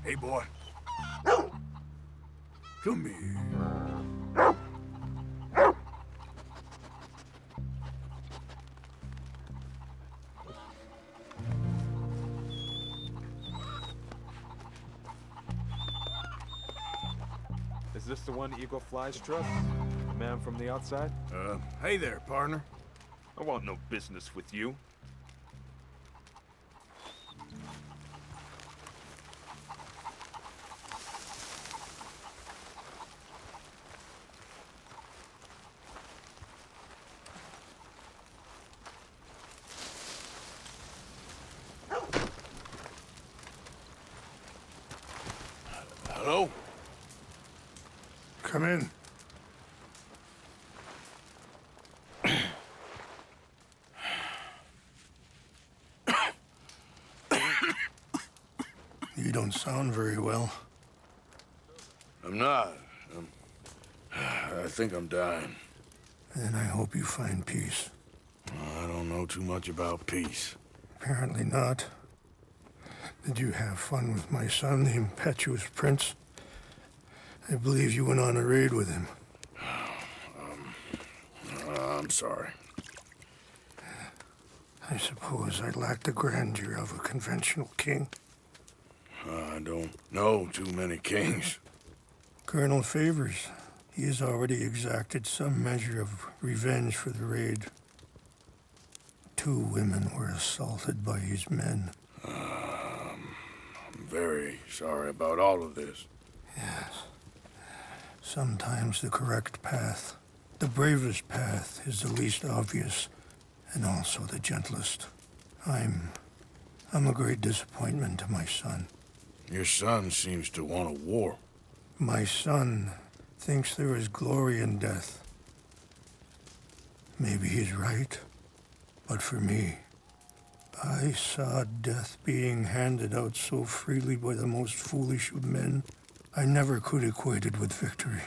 Hey, boy. Come here. Is this the one Eagle Flies trust? The man from the outside? Hey there, partner. I want no business with you. Hello? Come in. You don't sound very well. I'm not. I think I'm dying. And I hope you find peace. I don't know too much about peace. Apparently not. Did you have fun with my son, the impetuous prince? I believe you went on a raid with him. I'm sorry. I suppose I lack the grandeur of a conventional king. I don't know too many kings. Colonel Favors, he has already exacted some measure of revenge for the raid. 2 women were assaulted by his men. I'm very sorry about all of this. Yes. Sometimes the correct path, the bravest path, is the least obvious, and also the gentlest. I'm a great disappointment to my son. Your son seems to want a war. My son thinks there is glory in death. Maybe he's right, but for me, I saw death being handed out so freely by the most foolish of men, I never could equate it with victory.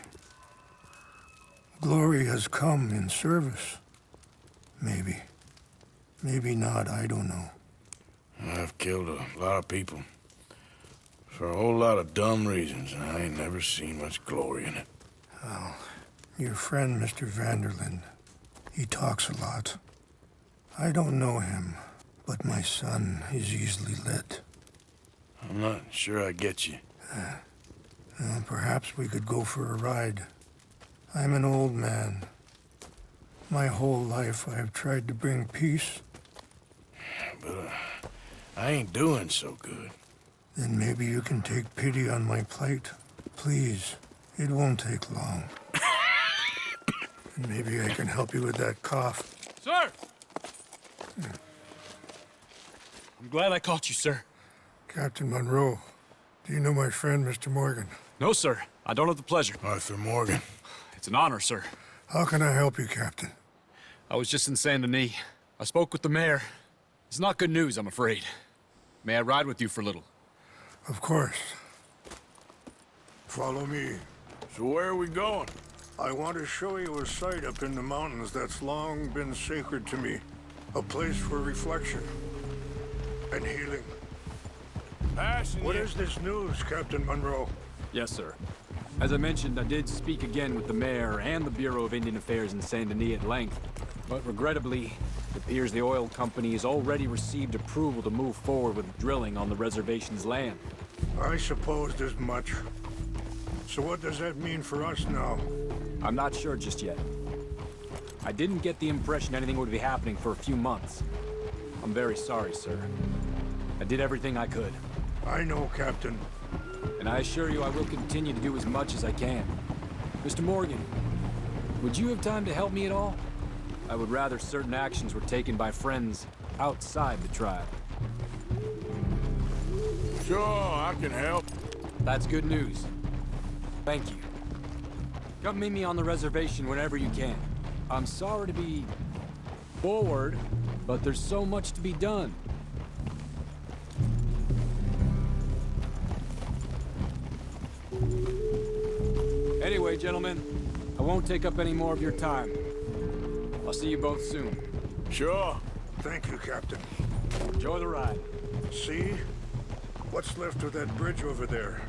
Glory has come in service. Maybe. Maybe not, I don't know. I've killed a lot of people. For a whole lot of dumb reasons, and I ain't never seen much glory in it. Well, your friend, Mr. Vanderlyn, he talks a lot. I don't know him, but my son is easily led. I'm not sure I get you. Well, perhaps we could go for a ride. I'm an old man. My whole life I have tried to bring peace. But I ain't doing so good. Then maybe you can take pity on my plight. Please, it won't take long. And maybe I can help you with that cough. Sir! I'm glad I caught you, sir. Captain Monroe, do you know my friend, Mr. Morgan? No, sir. I don't have the pleasure. Arthur Morgan. It's an honor, sir. How can I help you, Captain? I was just in Saint Denis. I spoke with the mayor. It's not good news, I'm afraid. May I ride with you for a little? Of course. Follow me. So where are we going? I want to show you a site up in the mountains that's long been sacred to me. A place for reflection and healing. Passing What you. is this news, Captain Monroe? Yes, sir. As I mentioned, I did speak again with the mayor and the Bureau of Indian Affairs in Saint Denis at length. But regrettably, it appears the oil company has already received approval to move forward with drilling on the reservation's land. I supposed as much. So what does that mean for us now? I'm not sure just yet. I didn't get the impression anything would be happening for a few months. I'm very sorry, sir. I did everything I could. I know, Captain. And I assure you I will continue to do as much as I can. Mr. Morgan, would you have time to help me at all? I would rather certain actions were taken by friends outside the tribe. Sure, I can help. That's good news. Thank you. Come meet me on the reservation whenever you can. I'm sorry to be forward, but there's so much to be done. Anyway, gentlemen, I won't take up any more of your time. I'll see you both soon. Sure. Thank you, Captain. Enjoy the ride. See? What's left of that bridge over there?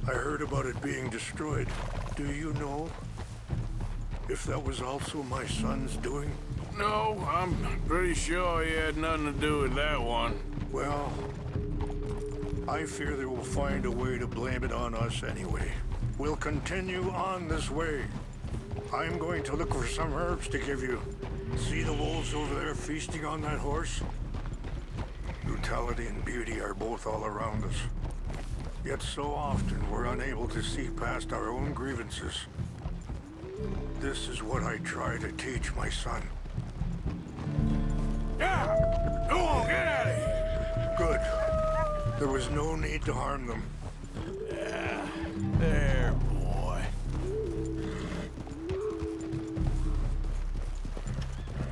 I heard about it being destroyed. Do you know if that was also my son's doing? No, I'm pretty sure he had nothing to do with that one. Well, I fear they will find a way to blame it on us anyway. We'll continue on this way. I'm going to look for some herbs to give you. See the wolves over there feasting on that horse? Brutality and beauty are both all around us. Yet so often we're unable to see past our own grievances. This is what I try to teach my son. Yeah! Go on, get out of here! Good. There was no need to harm them. There, boy.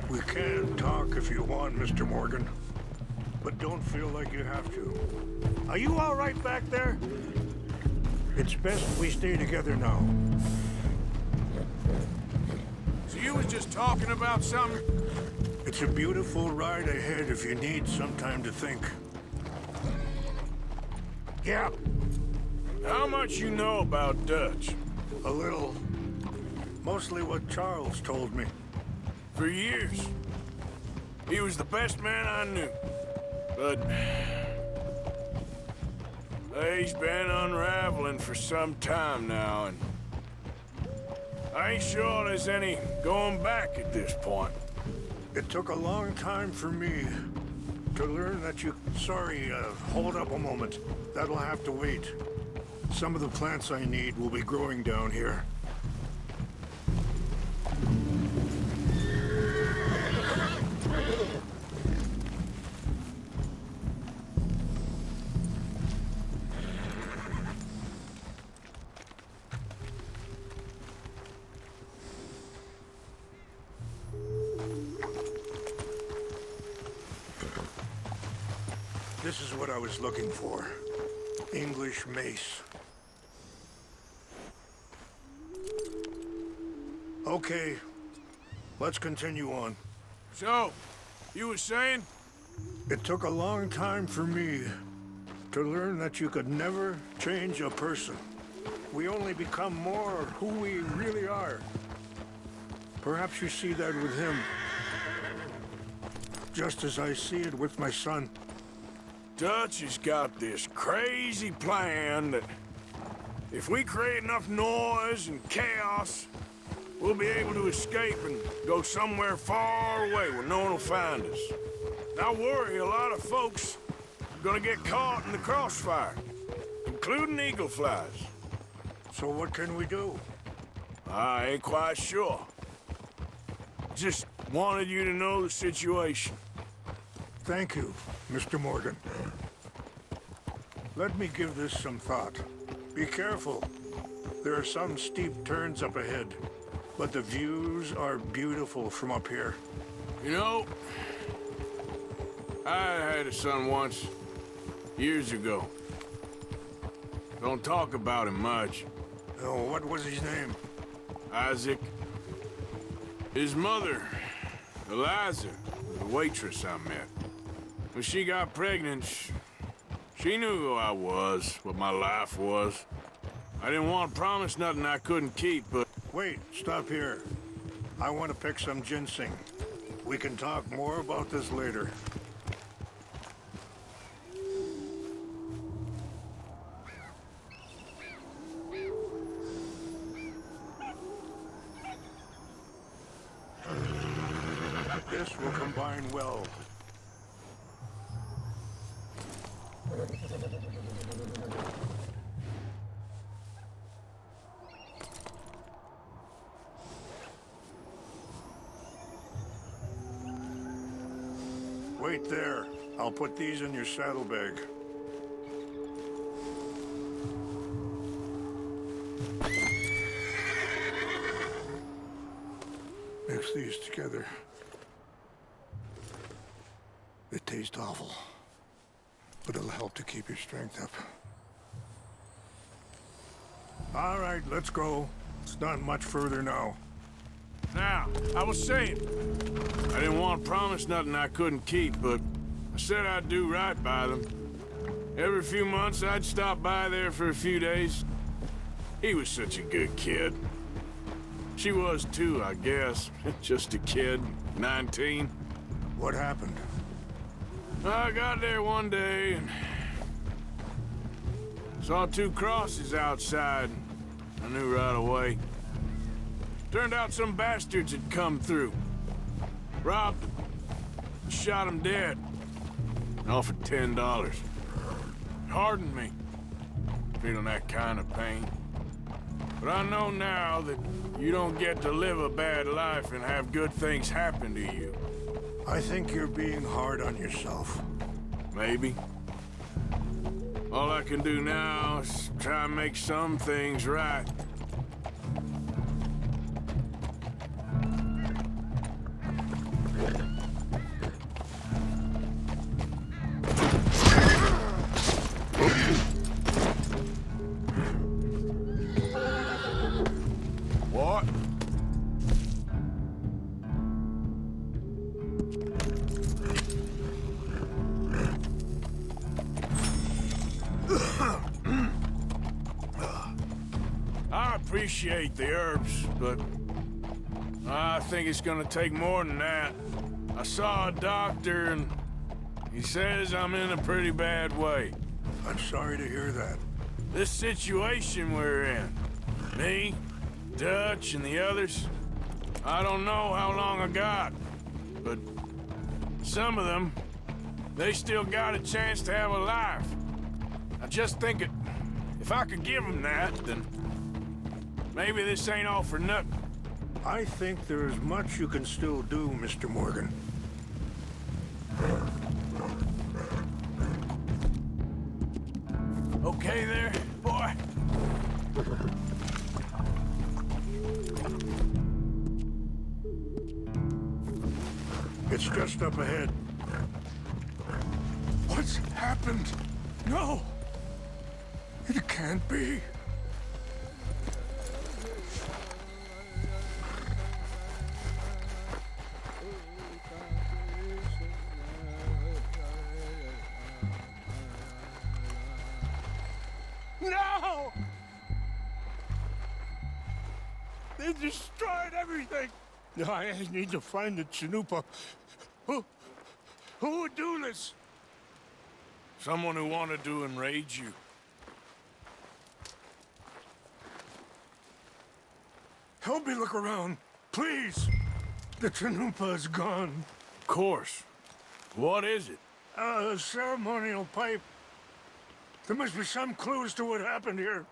We can talk if you want, Mr. Morgan. But don't feel like you have to. Are you all right back there? It's best we stay together now. So you was just talking about something? It's a beautiful ride ahead if you need some time to think. Yeah, How much you know about Dutch? a little. Mostly what Charles told me. For years. He was the best man I knew. But he's been unraveling for some time now, and I ain't sure there's any going back at this point. It took a long time for me to learn that you... Sorry, hold up a moment. That'll have to wait. Some of the plants I need will be growing down here. This is what I was looking for. English mace. Okay, let's continue on. So, you was saying? It took a long time for me to learn that you could never change a person. We only become more who we really are. Perhaps you see that with him, just as I see it with my son. Dutch has got this crazy plan that if we create enough noise and chaos, we'll be able to escape and go somewhere far away where no one will find us. And I worry a lot of folks are gonna get caught in the crossfire, including eagle flies. So what can we do? I ain't quite sure. Just wanted you to know the situation. Thank you, Mr. Morgan. Let me give this some thought. Be careful. There are some steep turns up ahead, but the views are beautiful from up here. You know, I had a son once, years ago. Don't talk about him much. Oh, what was his name? Isaac. His mother, Eliza, was a waitress I met. When she got pregnant, She knew who I was, what my life was. I didn't want to promise nothing I couldn't keep, but... Wait, stop here. I want to pick some ginseng. We can talk more about this later. This will combine well. Wait there. I'll put these in your saddlebag. Mix these together. They taste awful, but it'll help to keep your strength up. All right, let's go. It's not much further now. Now, I was saying, I didn't want to promise nothing I couldn't keep, but I said I'd do right by them. Every few months, I'd stop by there for a few days. He was such a good kid. She was too, I guess. Just a kid, 19. What happened? I got there one day and saw two crosses outside. I knew right away. Turned out some bastards had come through. Robbed them. Shot them dead. Offered $10. Hardened me. Feeling that kind of pain. But I know now that you don't get to live a bad life and have good things happen to you. I think you're being hard on yourself. Maybe. All I can do now is try and make some things right. What? I appreciate the herbs, but I think it's gonna take more than that. I saw a doctor and he says I'm in a pretty bad way. I'm sorry to hear that. This situation we're in, me, Dutch, and the others, I don't know how long I got, but some of them, they still got a chance to have a life. I just think if I could give them that, then maybe this ain't all for nothing. I think there is much you can still do, Mr. Morgan. Okay there, boy? It's just up ahead. What's happened? No! It can't be. No! They destroyed everything! No, I need to find the Chanupa. Who would do this? Someone who wanted to enrage you. Help me look around, please. The Chanupa is gone. Of course. What is it? A ceremonial pipe. There must be some clues to what happened here.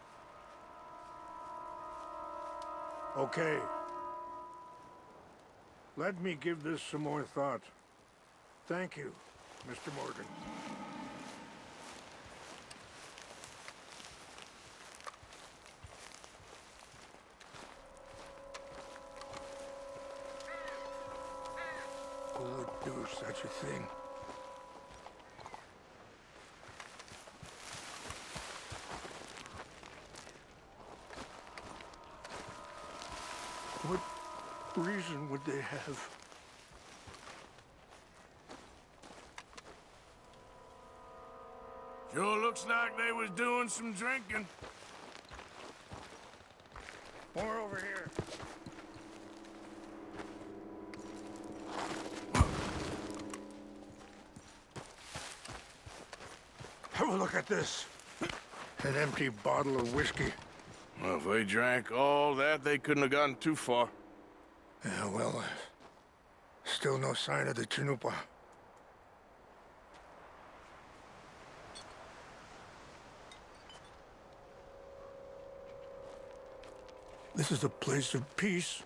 Okay. Let me give this some more thought. Thank you, Mr. Morgan. Who would do such a thing? What reason would they have? Sure looks like they was doing some drinking. More over here. Have a look at this. An empty bottle of whiskey. Well, if they drank all that, they couldn't have gotten too far. Yeah, well, still no sign of the Chinupa. This is a place of peace.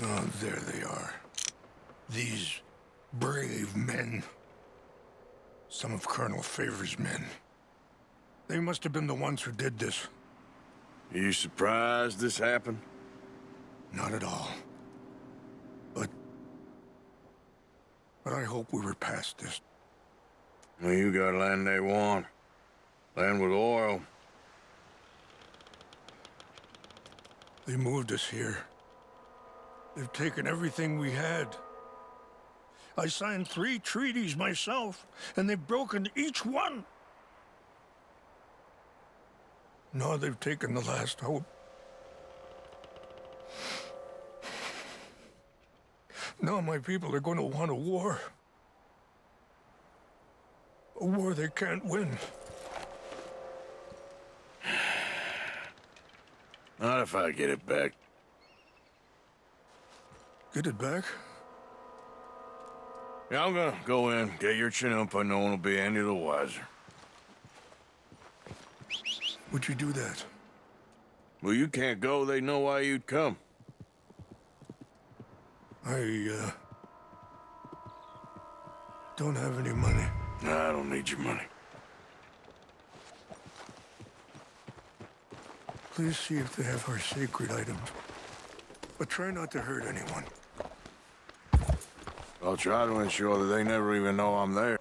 Oh, there they are. These brave men. Some of Colonel Favor's men. They must have been the ones who did this. You surprised this happened? Not at all. But I hope we were past this. Well, you got land they want. Land with oil. They moved us here. They've taken everything we had. I signed 3 treaties myself, and they've broken each one. Now they've taken the last hope. Now my people are going to want a war. A war they can't win. Not if I get it back. Get it back? Yeah, I'm gonna go in, get your Chinupa, no one will be any the wiser. Would you do that? Well, you can't go, they know why you'd come. I don't have any money. Nah, I don't need your money. Please see if they have our sacred items. But try not to hurt anyone. I'll try to ensure that they never even know I'm there.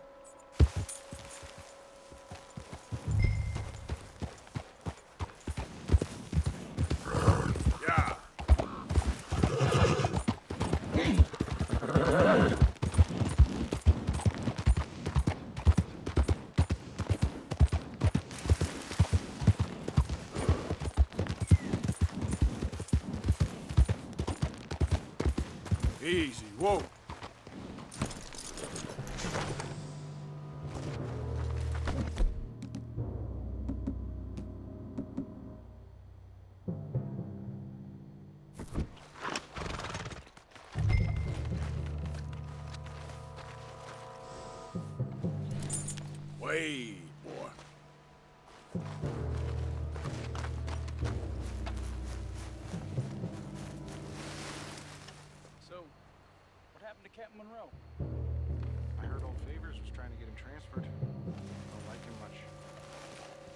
Yeah. Easy, whoa. Wait, boy. So, what happened to Captain Monroe? I heard old Favors was trying to get him transferred. Don't like him much.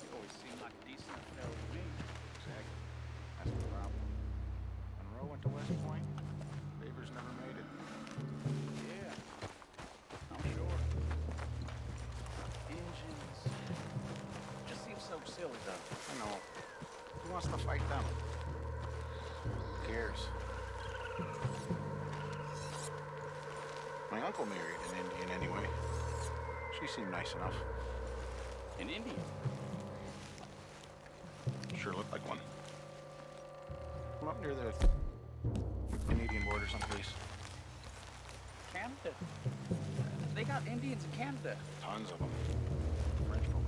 He always seemed like a decent enough fellow to me. Exactly. That's the problem. Monroe went to West Point. Favors never made it. Yeah, I'm sure. Engines. Just seems so silly, though. I know. Who wants to fight them? Who cares? My uncle married an Indian anyway. She seemed nice enough. An Indian. Sure looked like one. I'm up near the Canadian border someplace. Canada. They got Indians in Canada. Tons of them. French folk.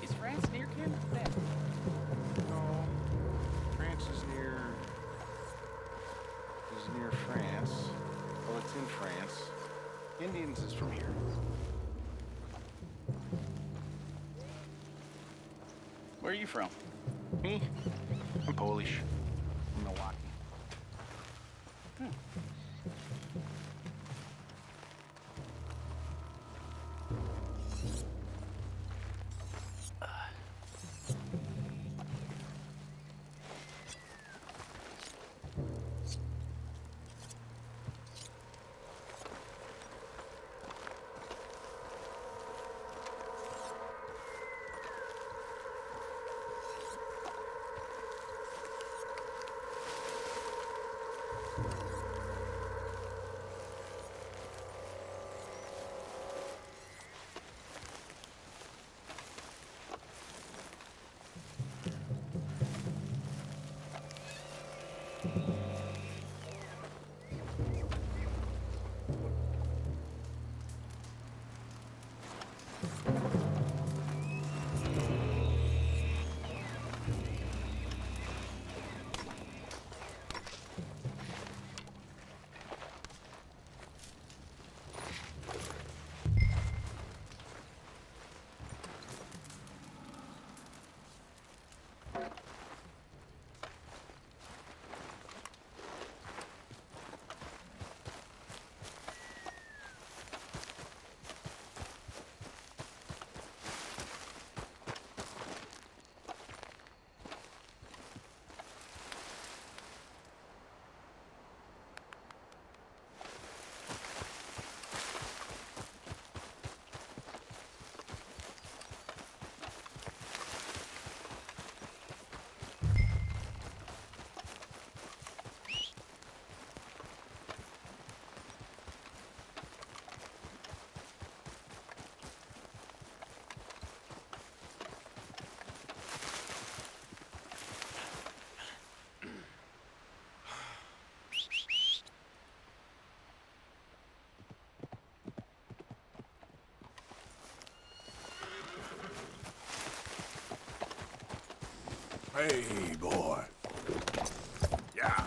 Is France near Canada? No. France is near France. Well, it's in France. Indians is from here. Where are you from? Me? I'm Polish. From Milwaukee. Hey, boy. Yeah.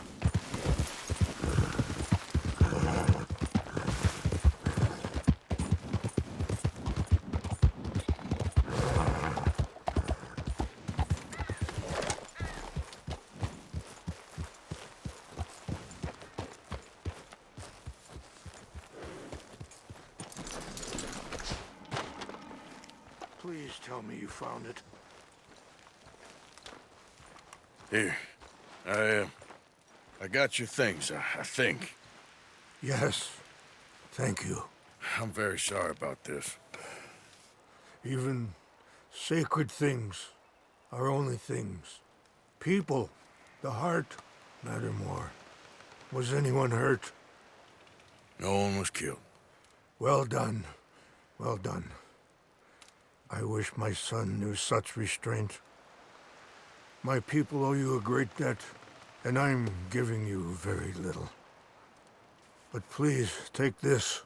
Please tell me you found it. Here. I got your things, I think. Yes. Thank you. I'm very sorry about this. Even sacred things are only things. People, the heart, matter more. Was anyone hurt? No one was killed. Well done. Well done. I wish my son knew such restraint. My people owe you a great debt, and I'm giving you very little. But please, take this.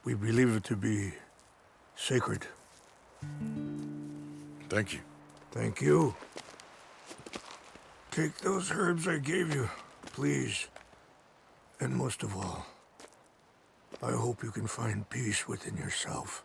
We believe it to be sacred. Thank you. Thank you. Take those herbs I gave you, please. And most of all, I hope you can find peace within yourself.